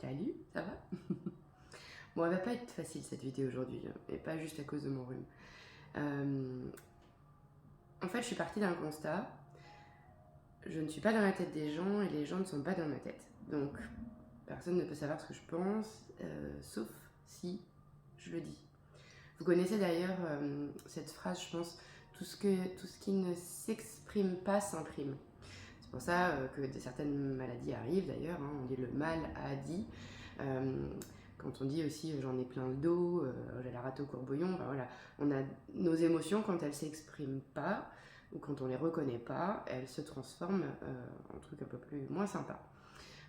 Salut, ça va? Bon, elle va pas être facile cette vidéo aujourd'hui, et pas juste à cause de mon rhume. En fait, je suis partie d'un constat. Je ne suis pas dans la tête des gens et les gens ne sont pas dans ma tête. Donc, personne ne peut savoir ce que je pense, sauf si je le dis. Vous connaissez d'ailleurs cette phrase, je pense, tout ce qui ne s'exprime pas s'imprime. C'est pour ça que certaines maladies arrivent d'ailleurs, hein, on dit le mal a dit. Quand on dit aussi j'en ai plein le dos, j'ai la rate au courbouillon, ben voilà, on a nos émotions quand elles ne s'expriment pas ou quand on ne les reconnaît pas, elles se transforment en trucs un peu plus moins sympas.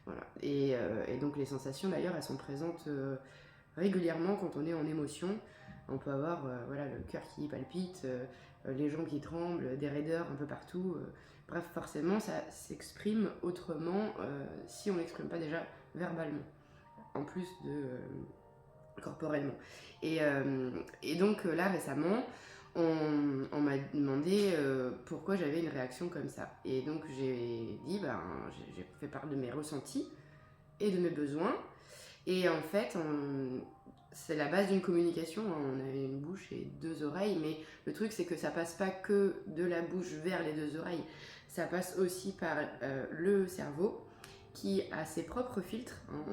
Voilà. Et donc les sensations d'ailleurs elles sont présentes régulièrement quand on est en émotion. On peut avoir voilà, le cœur qui palpite, les jambes qui tremblent, des raideurs un peu partout. Bref, forcément, ça s'exprime autrement si on n'exprime pas déjà verbalement, en plus de corporellement. Et donc là, récemment, on m'a demandé pourquoi j'avais une réaction comme ça. Et donc j'ai dit, j'ai fait part de mes ressentis et de mes besoins. Et en fait, c'est la base d'une communication. On a une bouche et deux oreilles, mais le truc, c'est que ça passe pas que de la bouche vers les deux oreilles. Ça passe aussi par le cerveau qui a ses propres filtres. Hein.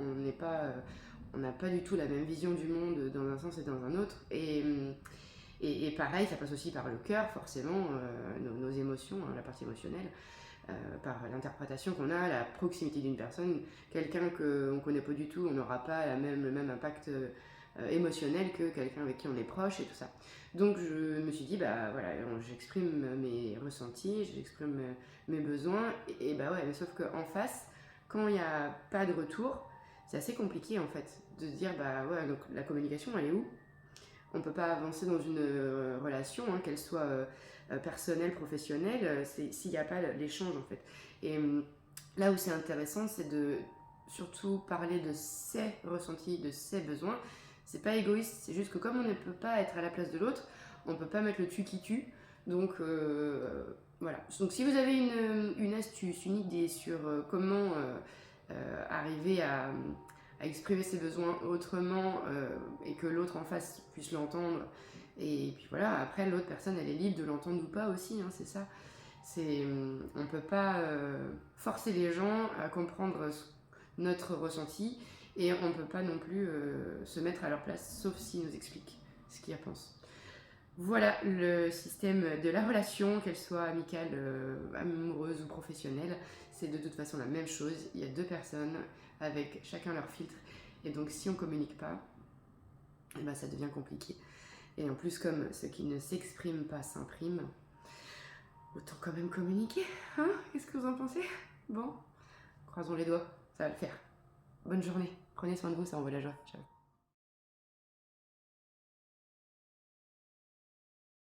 On n'a pas du tout la même vision du monde dans un sens et dans un autre. Et pareil, ça passe aussi par le cœur, forcément, nos émotions, hein, la partie émotionnelle. Par l'interprétation qu'on a, la proximité d'une personne, quelqu'un qu'on ne connaît pas du tout, on n'aura pas le même impact émotionnel que quelqu'un avec qui on est proche et tout ça. Donc je me suis dit, bah voilà, j'exprime mes ressentis, j'exprime mes besoins, et bah ouais, mais sauf qu'en face, quand il n'y a pas de retour, c'est assez compliqué en fait, de se dire, bah ouais, donc la communication, elle est où? On ne peut pas avancer dans une relation, hein, qu'elle soit personnelle, professionnelle, s'il n'y a pas l'échange en fait. Et là où c'est intéressant, c'est de surtout parler de ses ressentis, de ses besoins. C'est pas égoïste, c'est juste que comme on ne peut pas être à la place de l'autre, on ne peut pas mettre le tu qui tue. Donc voilà. Donc si vous avez une astuce, une idée sur comment arriver à exprimer ses besoins autrement et que l'autre en face puisse l'entendre. Et puis voilà, après l'autre personne elle est libre de l'entendre ou pas aussi, hein, c'est ça. On ne peut pas forcer les gens à comprendre notre ressenti et on ne peut pas non plus se mettre à leur place sauf s'ils nous expliquent ce qu'ils pensent. Voilà le système de la relation, qu'elle soit amicale, amoureuse ou professionnelle, c'est de toute façon la même chose. Il y a deux personnes avec chacun leur filtre et donc si on ne communique pas, eh ben, ça devient compliqué. Et en plus comme ce qui ne s'exprime pas s'imprime, autant quand même communiquer, hein? Qu'est-ce que vous en pensez? Bon, croisons les doigts, ça va le faire. Bonne journée, prenez soin de vous, ça envoie la joie. Ciao.